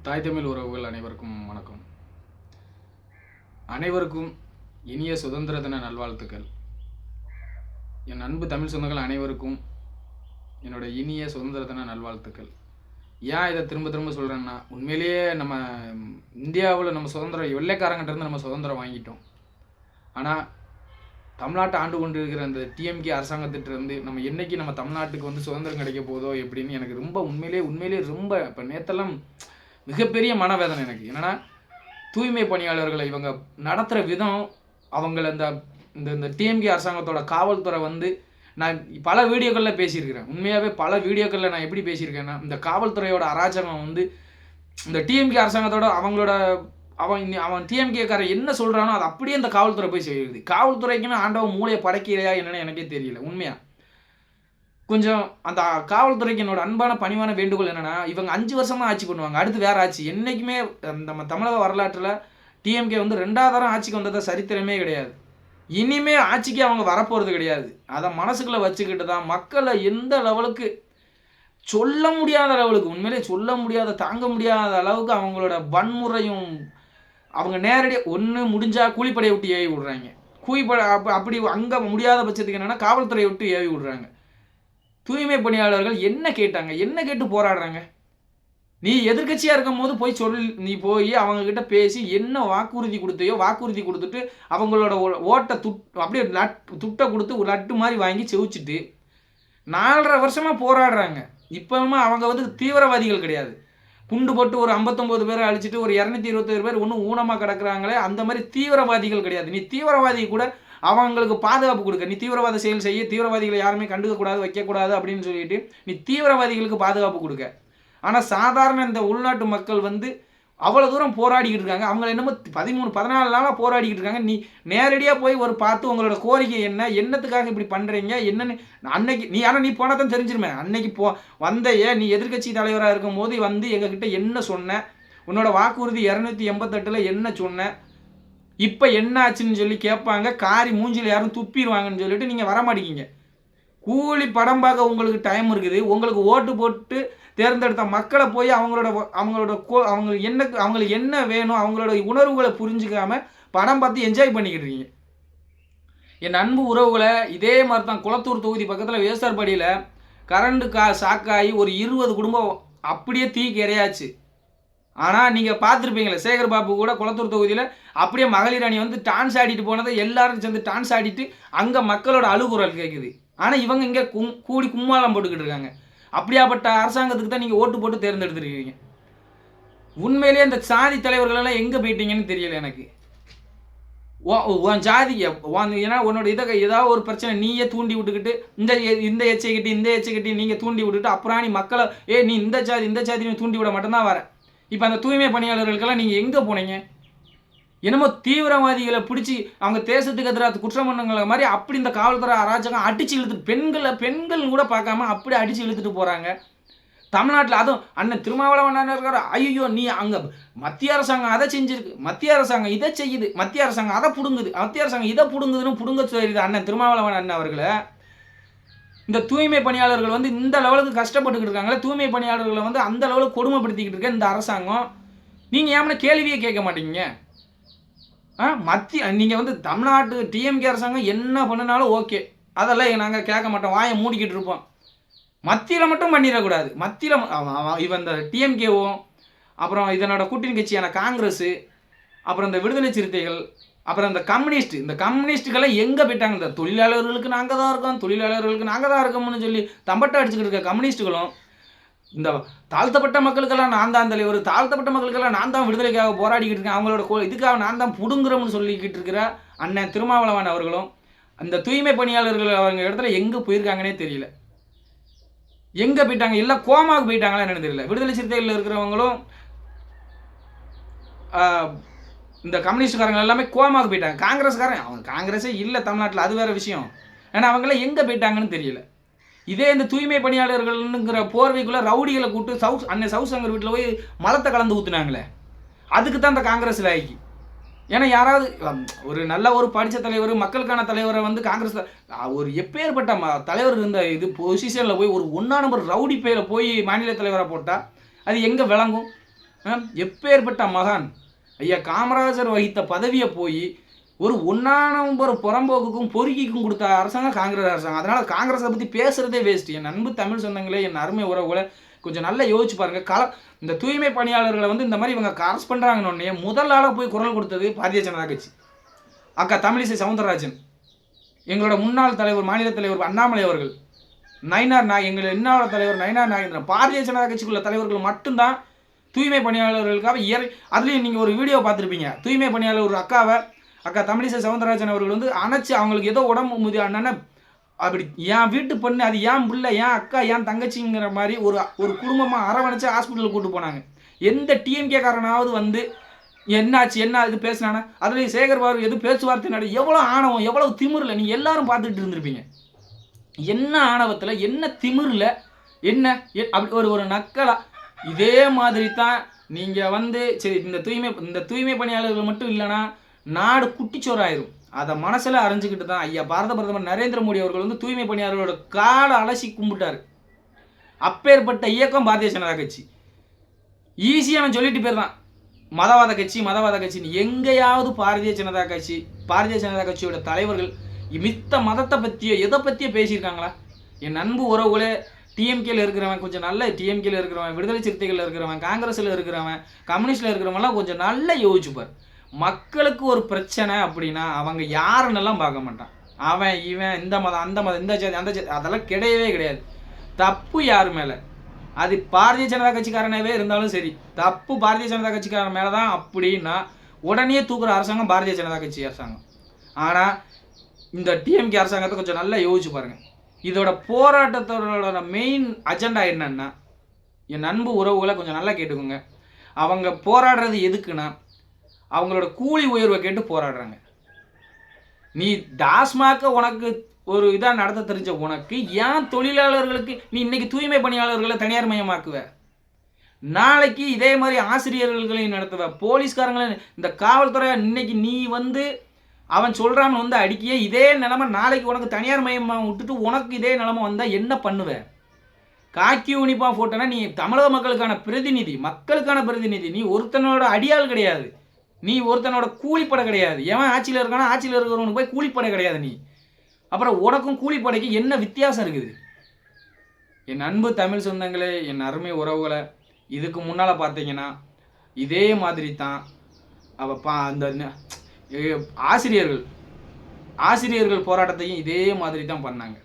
தாய் தமிழ் உறவுகள் அனைவருக்கும் வணக்கம். அனைவருக்கும் இனிய சுதந்திர தின நல்வாழ்த்துக்கள். என் அன்பு தமிழ் சொந்தங்கள் அனைவருக்கும் என்னோட இனிய சுதந்திர தின நல்வாழ்த்துக்கள். ஏன் இதை திரும்ப திரும்ப சொல்கிறேன்னா, உண்மையிலேயே நம்ம இந்தியாவில் நம்ம சுதந்திரம் வெள்ளைக்காரங்கிட்டேருந்து நம்ம சுதந்திரம் வாங்கிட்டோம். ஆனால் தமிழ்நாட்டை ஆண்டு கொண்டு இருக்கிற அந்த டிஎம்கே அரசாங்கத்திட்டிருந்து நம்ம என்றைக்கு நம்ம தமிழ்நாட்டுக்கு வந்து சுதந்திரம் கிடைக்க போதோ எப்படின்னு எனக்கு ரொம்ப உண்மையிலே ரொம்ப இப்போ நேற்றெல்லாம் மிகப்பெரிய மனவேதனை எனக்கு. என்னென்னா, தூய்மை பணியாளர்களை இவங்க நடத்துகிற விதம், அவங்கள இந்த இந்த டிஎம்கே அரசாங்கத்தோட காவல்துறை வந்து நான் பல வீடியோக்களில் பேசியிருக்கிறேன். உண்மையாகவே பல வீடியோக்களில் நான் எப்படி பேசியிருக்கேன்னா, இந்த காவல்துறையோட அராஜகம் வந்து இந்த டிஎம்கே அரசாங்கத்தோட அவன் டிஎம்கேக்காரன் என்ன சொல்கிறானோ அது அப்படியே இந்த காவல்துறை போய் செய்யுது. காவல்துறைக்குன்னு ஆண்டவன் மூளையை படைக்கலையா என்னன்னு எனக்கே தெரியல. உண்மையாக கொஞ்சம் அந்த காவல்துறைக்கு என்னோட அன்பான பணிவான வேண்டுகோள் என்னென்னா, இவங்க 5 வருஷமாக ஆட்சி பண்ணுவாங்க, அடுத்து வேறு ஆட்சி. என்றைக்குமே நம்ம தமிழக வரலாற்றில் டிஎம்கே வந்து 2வது தரம் ஆட்சிக்கு வந்ததை சரித்திரமே கிடையாது. இனிமேல் ஆட்சிக்கு அவங்க வரப்போகிறது கிடையாது. அதை மனசுக்குள்ளே வச்சுக்கிட்டு தான் மக்களை எந்த லெவலுக்கு சொல்ல முடியாத அளவுக்கு, உண்மையிலே சொல்ல முடியாத தாங்க முடியாத அளவுக்கு அவங்களோட வன்முறையும், அவங்க நேரடியாக ஒன்று முடிஞ்சால் கூலிப்படையை விட்டு ஏவி விடுறாங்க. கூலிப்படை அப்படி அங்கே முடியாத பட்சத்துக்கு என்னென்னா காவல்துறையை விட்டு ஏவி விடுறாங்க. தூய்மை பணியாளர்கள் என்ன கேட்டாங்க, என்ன கேட்டு போராடுறாங்க? நீ எதிர்கட்சியாக இருக்கும் போது போய் நீ போய் அவங்கக்கிட்ட பேசி என்ன வாக்குறுதி கொடுத்தையோ வாக்குறுதி கொடுத்துட்டு அவங்களோட ஓட்டை அப்படியே துட்டை கொடுத்து ஒரு லட்டு மாதிரி வாங்கி செவிச்சிட்டு 4.5 வருஷமாக போராடுறாங்க. இப்போவுமே அவங்க வந்து தீவிரவாதிகள் கிடையாது. குண்டு போட்டு ஒரு 59 பேரை அழிச்சிட்டு ஒரு 227 பேர் ஒன்றும் ஊனமாக கிடக்குறாங்களே, அந்த மாதிரி தீவிரவாதிகள் கிடையாது. நீ தீவிரவாதி கூட அவங்களுக்கு பாதுகாப்பு கொடுக்க, நீ தீவிரவாத செயல் செய்ய, தீவிரவாதிகளை யாருமே கண்டுக்கக்கூடாது வைக்கக்கூடாது அப்படின்னு சொல்லிட்டு நீ தீவிரவாதிகளுக்கு பாதுகாப்பு கொடுக்க. ஆனால் சாதாரண இந்த உள்நாட்டு மக்கள் வந்து அவ்வளோ தூரம் போராடிக்கிட்டு இருக்காங்க. அவங்க என்னமோ 13-14 நாளாக போராடிக்கிட்டு இருக்காங்க. நீ நேரடியாக போய் ஒரு பார்த்து உங்களோட கோரிக்கை என்ன, என்னத்துக்காக இப்படி பண்ணுறீங்க என்னன்னு அன்னைக்கு நீ போனால் தான் தெரிஞ்சிருமே. அன்னைக்கு நீ எதிர்கட்சி தலைவராக இருக்கும் போது வந்து எங்ககிட்ட என்ன சொன்ன, உன்னோட வாக்குறுதி 288 என்ன சொன்ன, இப்போ என்ன ஆச்சுன்னு சொல்லி கேட்பாங்க. காரி மூஞ்சில் யாரும் துப்பிடுவாங்கன்னு சொல்லிட்டு நீங்கள் வரமாட்டேங்கிங்க. கூலி படம் பார்க்க உங்களுக்கு டைம் இருக்குது. உங்களுக்கு ஓட்டு போட்டு தேர்ந்தெடுத்த மக்களை போய் அவங்களுக்கு என்ன வேணும், அவங்களோட உணர்வுகளை புரிஞ்சுக்காம படம் பார்த்து என்ஜாய் பண்ணிக்கிட்டு இருக்கீங்க. என் அன்பு உறவுகளை, இதே மாதிரி தான் குளத்தூர் தொகுதி பக்கத்தில் வேசார்பாடியில் கரண்டு சாக்காகி ஒரு 20 குடும்பம் அப்படியே தீக்கு இறையாச்சு. ஆனால் நீங்கள் பார்த்துருப்பீங்களே, சேகர் பாபு கூட குளத்தூர் தொகுதியில் அப்படியே மகளிர் அணி வந்து டான்ஸ் ஆடிட்டு போனதை எல்லாரும் சேர்ந்து டான்ஸ் ஆடிட்டு அங்கே மக்களோட அழுகுரல் கேட்குது. ஆனால் இவங்க இங்கே கூடி கும்மாளம் போட்டுக்கிட்டு இருக்காங்க. அப்படியாப்பட்ட அரசாங்கத்துக்கு தான் நீங்கள் ஓட்டு போட்டு தேர்ந்தெடுத்துருக்கீங்க. உண்மையிலேயே அந்த சாதி தலைவர்களெல்லாம் எங்கே போயிட்டீங்கன்னு தெரியல எனக்கு. உன் ஜாதியை ஏன்னா உன்னோட ஏதாவது ஒரு பிரச்சனை நீயே தூண்டி விட்டுக்கிட்டு இந்த எச்சை நீங்கள் தூண்டி விட்டுட்டு அப்புறம் நீ மக்களை நீ இந்த ஜாதி நீ தூண்டி விட மட்டும்தான் வர. இப்போ அந்த தூய்மை பணியாளர்களுக்கெல்லாம் நீங்கள் எங்கே போனீங்க? என்னமோ தீவிரவாதிகளை பிடிச்சி அவங்க தேசத்துக்கு எதிராக குற்றம் பண்ணுங்கிற மாதிரி அப்படி இந்த காவல்துறை அராஜகம் அடித்து இழுத்துட்டு பெண்கள் கூட பார்க்காம அப்படி அடித்து இழுத்துட்டு போகிறாங்க. தமிழ்நாட்டில் அதுவும் அண்ணன் திருமாவளவன் இருக்கார். ஐயோ, நீ அங்கே மத்திய அரசாங்கம் அதை செஞ்சுருக்கு, மத்திய அரசாங்கம் இதை செய்யுது, மத்திய அரசாங்கம் அதை பிடுங்குது, மத்திய அரசாங்கம் இதை பிடுங்குதுன்னு பிடுங்க சொல்லிடுது அண்ணன் திருமாவளவன் அண்ணன் அவர்களை. இந்த தூய்மை பணியாளர்கள் வந்து இந்த லெவலுக்கு கஷ்டப்பட்டுக்கிட்டு இருக்காங்களே, தூய்மை பணியாளர்களை வந்து அந்த லெவலுக்கு கொடுமைப்படுத்திக்கிட்டு இருக்க இந்த அரசாங்கம். நீங்கள் ஏன் கேள்வியே கேட்க மாட்டீங்க? நீங்கள் வந்து தமிழ்நாட்டு டிஎம்கே அரசாங்கம் என்ன பண்ணினாலும் ஓகே, அதெல்லாம் நாங்கள் கேட்க மாட்டோம், வாயை மூடிக்கிட்டு இருப்போம். மத்தியில் மட்டும் பண்ணிடக்கூடாது. மத்தியில் இவன் இந்த டிஎம்கேவும் அப்புறம் இதனோட கூட்டணி கட்சியான காங்கிரஸ், அப்புறம் இந்த விடுதலை சிறுத்தைகள், அப்புறம் இந்த கம்யூனிஸ்ட்டுகளை எங்கே போயிட்டாங்க? இந்த தொழிலாளர்களுக்கு நாங்கள் தான் இருக்கோம்னு சொல்லி தம்பட்டை அடிச்சுக்கிட்டு இருக்க கம்யூனிஸ்ட்டுகளும், இந்த தாழ்த்தப்பட்ட மக்களுக்கெல்லாம் நான் தான் தலைவர், தாழ்த்தப்பட்ட மக்களுக்கெல்லாம் நான் தான் விடுதலைக்காக போராடிக்கிட்டு இருக்கேன், அவங்களோட இதுக்காக நான் தான் புடுங்குறோம்னு சொல்லிக்கிட்டு இருக்கிற அண்ணன் திருமாவளவன் அவர்களும் அந்த தூய்மை பணியாளர்கள் அவங்க இடத்துல எங்கே போயிருக்காங்கன்னே தெரியல. எங்கே போயிட்டாங்க? எல்லாம் கோமாவுக்கு போயிட்டாங்களா என்னன்னு தெரியல. விடுதலை சிறுத்தைகளில் இருக்கிறவங்களும் இந்த கம்யூனிஸ்ட்காரங்க எல்லாமே கோமாவுக்கு போயிட்டாங்க. அவங்க காங்கிரஸே இல்லை தமிழ்நாட்டில், அது வேறு விஷயம். ஏன்னா அவங்களாம் எங்கே போயிட்டாங்கன்னு தெரியல. இதே இந்த தூய்மை பணியாளர்கள்ங்கிற போர்வைக்குள்ளே ரவுடிகளை கூப்பிட்டு அன்னை சவுசங்கர் வீட்டில் போய் மலத்தை கலந்து ஊற்றுனாங்களே, அதுக்கு தான் இந்த காங்கிரஸ் லாய்க்கு. ஏன்னா யாராவது ஒரு நல்ல ஒரு படித்த தலைவர், மக்களுக்கான தலைவரை வந்து காங்கிரஸ் ஒரு எப்பேற்பட்ட தலைவர் இருந்த இது பொசிஷனில் போய் ஒரு 1ஆம் நம்பர் ரவுடி பேரை போய் மாநில தலைவராக போட்டால் அது எங்கே விளங்கும்? எப்பேற்பட்ட மகான் ஐயா காமராஜர் வகித்த பதவியை போய் ஒரு 1ஆம் நம்பர் புறம்போக்குக்கும் பொறுக்கிக்கும் கொடுத்த அரசாங்கம் காங்கிரஸ் அரசாங்கம். அதனால் காங்கிரஸை பற்றி பேசுகிறதே வேஸ்ட். என் அன்பு தமிழ் சொந்தங்களே, என் அருமை உறவுகளை கொஞ்சம் நல்லா யோசிச்சு பாருங்கள். இந்த தூய்மை பணியாளர்களை இந்த மாதிரி இவங்க அரசு பண்ணுறாங்கன்னொன்னே முதல் ஆளாக போய் குரல் கொடுத்தது பாரதிய ஜனதா கட்சி. அக்கா தமிழிசை சவுந்தரராஜன், எங்களோட முன்னாள் தலைவர் மாநில தலைவர் அண்ணாமலை அவர்கள், எங்களோட இன்னொரு தலைவர் நயினார் நாகேந்திரன், பாரதிய ஜனதா கட்சிக்குள்ள தலைவர்கள் மட்டும்தான் தூய்மை பணியாளர்களுக்காக அதுலேயும் நீங்கள் ஒரு வீடியோ பார்த்துருப்பீங்க. தூய்மை பணியாளர் ஒரு அக்கா தமிழிசை சவுந்தரராஜன் அவர்கள் அணைச்சி அவங்களுக்கு ஏதோ உடம்பு முதி அண்ணா அப்படி என் வீட்டு பொண்ணு, அது ஏன் பிள்ளை, ஏன் அக்கா, ஏன் தங்கச்சிங்கிற மாதிரி ஒரு குடும்பமாக அரவணைச்சு ஹாஸ்பிட்டலுக்கு கூப்பிட்டு போனாங்க. எந்த டிஎம்கே காரனாவது என்னாச்சு என்ன இது பேசினானா? அதுலேயும் சேகர் பாபு எது பேச்சுவார்த்தை எவ்வளோ ஆணவம், எவ்வளோ திமிரில் நீங்கள் எல்லாரும் பார்த்துட்டு இருந்திருப்பீங்க. என்ன ஆணவத்தில், என்ன திமிரில், என்ன அப்படி ஒரு நக்கலா. இதே மாதிரி தான் நீங்கள் சரி இந்த தூய்மை பணியாளர்கள் மட்டும் இல்லைன்னா நாடு குட்டிச்சோறாயிரும். அதை மனசில் அறிஞ்சிக்கிட்டு தான் ஐயா பாரத பிரதமர் நரேந்திர மோடி அவர்கள் தூய்மை பணியாளர்களோட காலை அலசி கும்பிட்டார். அப்பேற்பட்ட இயக்கம் பாரதிய ஜனதா கட்சி. ஈஸியாக நான் சொல்லிட்டு பேர் தான் மதவாத கட்சின்னு. எங்கேயாவது பாரதிய ஜனதா கட்சியோட தலைவர்கள் மித்த மதத்தை பற்றியோ எதை பற்றியோ பேசியிருக்காங்களா? என் அன்பு உறவுகளே, டிஎம்கேல இருக்கிறவன் கொஞ்சம் நல்ல, டிஎம்கேல இருக்கிறவன், விடுதலை சிறுத்தைகளில் இருக்கிறவன், காங்கிரஸில் இருக்கிறவன், கம்யூனிஸ்டில் இருக்கிறவங்கலாம் கொஞ்சம் நல்லா யோசிச்சுப்பார். மக்களுக்கு ஒரு பிரச்சனை அப்படின்னா அவங்க யாருன்னெல்லாம் பார்க்க மாட்டான். அவன் இவன் இந்த மதம் அந்த மதம் இந்த ஜாதி அந்த ஜாதி அதெல்லாம் கிடையவே கிடையாது. தப்பு யார் மேலே, அது பாரதிய ஜனதா கட்சிக்காரனாகவே இருந்தாலும் சரி, தப்பு பாரதிய ஜனதா கட்சிக்காரன் மேலே தான் அப்படின்னா உடனே தூக்குற அரசாங்கம் பாரதிய ஜனதா கட்சி அரசாங்கம். ஆனால் இந்த டிஎம்கே அரசாங்கத்தை கொஞ்சம் நல்லா யோசிச்சு பாருங்கள். இதோட போராட்டத்தோட மெயின் அஜெண்டா என்னன்னா, என் அன்பு உறவுகளை கொஞ்சம் நல்லா கேட்டுக்கோங்க. அவங்க போராடுறது எதுக்குன்னா அவங்களோட கூலி உயர்வை கேட்டு போராடுறாங்க. நீ டாஸ்மாக உனக்கு ஒரு இதாக நடத்த தெரிஞ்ச உனக்கு ஏன் தொழிலாளர்களுக்கு நீ இன்னைக்கு தூய்மை பணியாளர்களை தனியார் மயமாக்குவ? நாளைக்கு இதே மாதிரி ஆசிரியர்களையும் நடத்துவ, போலீஸ்காரங்களை, இந்த காவல்துறை இன்னைக்கு நீ அவன் சொல்கிறான்னு அடிக்கியே இதே நிலைமை நாளைக்கு உனக்கு தனியார் மயமாக விட்டுட்டு உனக்கு இதே நிலைமை வந்தால் என்ன பண்ணுவேன்? காக்கி யூனிஃபார்ம் போட்டோன்னா நீ தமிழக மக்களுக்கான பிரதிநிதி, மக்களுக்கான பிரதிநிதி. நீ ஒருத்தனோட அடியாள் கிடையாது, நீ ஒருத்தனோட கூலிப்படை கிடையாது. எவன் ஆட்சியில் இருக்கானா ஆட்சியில் இருக்கிறவனுக்கு போய் கூலிப்படை கிடையாது நீ. அப்புறம் உனக்கும் கூலிப்படைக்கு என்ன வித்தியாசம் இருக்குது? என் அன்பு தமிழ் சொந்தங்களே, என் அருமை உறவுகளை, இதுக்கு முன்னால் பார்த்தீங்கன்னா இதே மாதிரி தான் அந்த ஆசிரியர்கள் போராட்டத்தையும் இதே மாதிரி தான் பண்ணாங்க.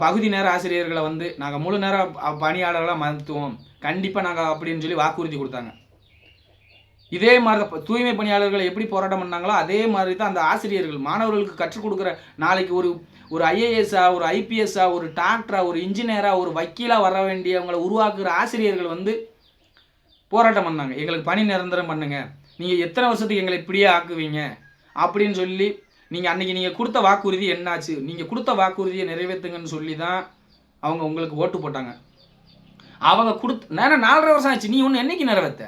பகுதி நேர ஆசிரியர்களை நாங்கள் முழு நேர பணியாளர்களாக மருத்துவம் கண்டிப்பாக நாங்கள் அப்படின்னு சொல்லி வாக்குறுதி கொடுத்தாங்க. இதே மாதிரி தான் தூய்மை பணியாளர்களை எப்படி போராட்டம் பண்ணாங்களோ அதே மாதிரி தான் அந்த ஆசிரியர்கள் மாணவர்களுக்கு கற்றுக் கொடுக்குற, நாளைக்கு ஒரு ஐஏஎஸ்ஸா, ஒரு ஐபிஎஸ்ஸா, ஒரு டாக்டரா, ஒரு இன்ஜினியரா, ஒரு வக்கீலாக வர வேண்டியவங்களை உருவாக்குற ஆசிரியர்கள் போராட்டம் பண்ணாங்க. எங்களுக்கு பணி நிரந்தரம் பண்ணுங்க, நீங்கள் எத்தனை வருஷத்துக்கு எங்களை இப்படியே ஆக்குவீங்க அப்படின்னு சொல்லி. நீங்கள் கொடுத்த வாக்குறுதி என்னாச்சு? நீங்கள் கொடுத்த வாக்குறுதியை நிறைவேற்றுங்கன்னு சொல்லி தான் அவங்க உங்களுக்கு ஓட்டு போட்டாங்க. அவங்க நான் 4.5 வருஷம் ஆச்சு, நீ ஒன்று என்னைக்கு நிறைவேற்ற?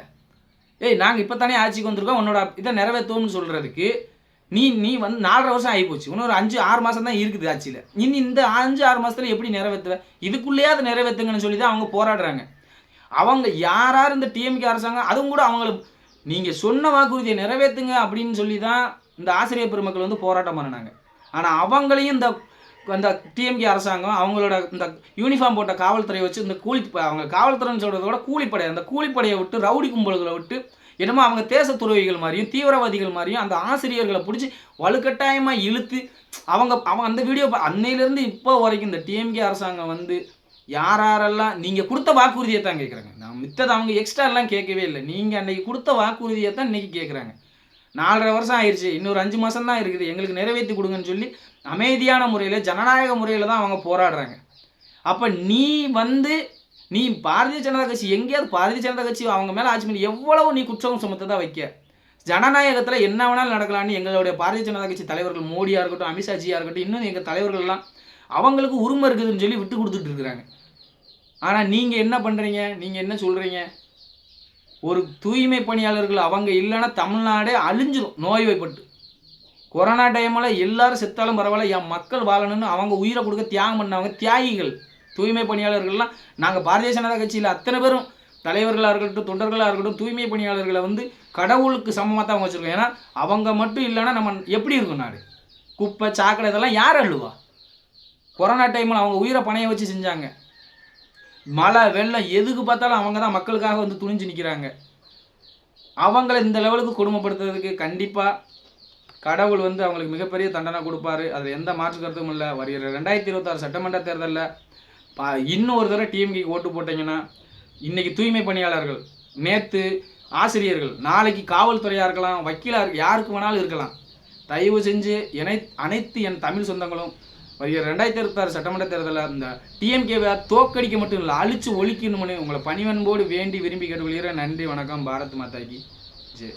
நாங்கள் இப்போ தானே ஆட்சிக்கு வந்திருக்கோம், உன்னோட இதை நிறைவேற்றுவோம்னு சொல்கிறதுக்கு நீ 4.5 வருஷம் ஆகிப்போச்சு. இன்னொரு 5-6 மாதம் தான் இருக்குது ஆட்சியில். இந்த 5-6 மாதத்தில் எப்படி நிறைவேற்றுவேன்? இதுக்குள்ளேயே அதை நிறைவேற்றுங்கன்னு சொல்லி தான் அவங்க போராடுறாங்க. அவங்க யார் இந்த டிஎம்கே அரசாங்கம், அதுவும் கூட அவங்களுக்கு நீங்கள் சொன்ன வாக்குறுதியை நிறைவேற்றுங்க அப்படின்னு சொல்லி தான் இந்த ஆசிரியர் பெருமக்கள் போராட்டம் பண்ணினாங்க. ஆனால் அவங்களையும் இந்த டிஎம்கே அரசாங்கம் அவங்களோட இந்த யூனிஃபார்ம் போட்ட காவல்துறையை வச்சு இந்த அவங்க காவல்துறைன்னு சொல்கிறத விட கூலிப்படை, அந்த கூலிப்படையை விட்டு ரவுடி கும்பல்களை விட்டு என்னமோ அவங்க தேச துறவிகள் மாதிரியும் தீவிரவாதிகள் மாதிரியும் அந்த ஆசிரியர்களை பிடிச்சி வலுக்கட்டாயமாக இழுத்து அவங்க அந்த வீடியோ அன்னையிலேருந்து இப்போ வரைக்கும் இந்த டிஎம்கே அரசாங்கம் யாரெல்லாம் நீங்கள் கொடுத்த வாக்குறுதியை தான் கேட்குறாங்க. நான் மித்தது அவங்க எக்ஸ்ட்ராலாம் கேட்கவே இல்லை. நீங்கள் அன்றைக்கி கொடுத்த வாக்குறுதியை தான் இன்றைக்கி கேட்குறாங்க. 4.5 வருஷம் ஆயிடுச்சு, இன்னொரு 5 மாதம் தான் இருக்குது, எங்களுக்கு நிறைவேற்றி கொடுங்கன்னு சொல்லி அமைதியான முறையில் ஜனநாயக முறையில் தான் அவங்க போராடுறாங்க. அப்போ நீ பாரதிய ஜனதா கட்சி எங்கேயாவது பாரதிய ஜனதா கட்சி அவங்க மேலே ஆட்சி பண்ணி எவ்வளவு நீ குற்றம் சுமத்தை தான் வைக்க? ஜனநாயகத்தில் என்ன வேணாலும் நடக்கலான்னு எங்களுடைய பாரதிய ஜனதா கட்சி தலைவர்கள் மோடியாக இருக்கட்டும், அமித்ஷாஜியாக இருக்கட்டும், இன்னும் எங்கள் தலைவர்கள்லாம் அவங்களுக்கு உரிமை இருக்குதுன்னு சொல்லி விட்டு கொடுத்துட்டு இருக்கிறாங்க. ஆனால் நீங்கள் என்ன பண்ணுறீங்க? நீங்கள் என்ன சொல்கிறீங்க? ஒரு தூய்மை பணியாளர்கள் அவங்க இல்லைன்னா தமிழ்நாடே அழிஞ்சிடும் நோய்வாய்ப்பட்டு. கொரோனா டைமில் எல்லாரும் செத்தாலும் பரவாயில்ல, என் மக்கள் வாழணும்னு அவங்க உயிரை கொடுக்க தியாகம் பண்ணவங்க தியாகிகள். தூய்மை பணியாளர்கள்லாம் நாங்கள் பாரதிய ஜனதா கட்சியில் அத்தனை பேரும் தலைவர்களாக இருக்கட்டும், தொண்டர்களாக இருக்கட்டும், தூய்மை பணியாளர்களை வந்து கடவுளுக்கு சமமாக தான் அவங்க வச்சுருக்கோம். ஏன்னா அவங்க மட்டும் இல்லைன்னா நம்ம எப்படி இருக்கும் நாடு? குப்பை, சாக்கடை இதெல்லாம் யார் அள்ளுவா? கொரோனா டைமில் அவங்க உயிரை பணைய வச்சு செஞ்சாங்க. மழை, வெள்ளம் எதுக்கு பார்த்தாலும் அவங்க தான் மக்களுக்காக வந்து துணிஞ்சு நிற்கிறாங்க. அவங்கள இந்த லெவலுக்கு கொடுமைப்படுத்துறதுக்கு கண்டிப்பாக கடவுள் வந்து அவங்களுக்கு மிகப்பெரிய தண்டனை கொடுப்பாரு. அதில் எந்த மாற்று கருத்தும் இல்லை. வருகிற 2026 சட்டமன்ற தேர்தலில் இன்னும் ஒரு தடவை டிஎம்கேக்கு ஓட்டு போட்டிங்கன்னா, இன்றைக்கி தூய்மை பணியாளர்கள், நேற்று ஆசிரியர்கள், நாளைக்கு காவல்துறையாக இருக்கலாம், வக்கீலாக இருக்க யாருக்கு வேணாலும் இருக்கலாம். தயவு செஞ்சு அனைத்து என் தமிழ் சொந்தங்களும் வருகிற 2026 சட்டமன்ற தேர்தலில் இந்த டிஎம்கேவை தோக்கடிக்க மட்டும் இல்லை, அழிச்சு ஒழிக்கணும்னு உங்களை பணிவன்போடு வேண்டி விரும்பி கேட்டுக்கொள்கிறேன். நன்றி, வணக்கம். பாரத் மாதாக்கு ஜெய்.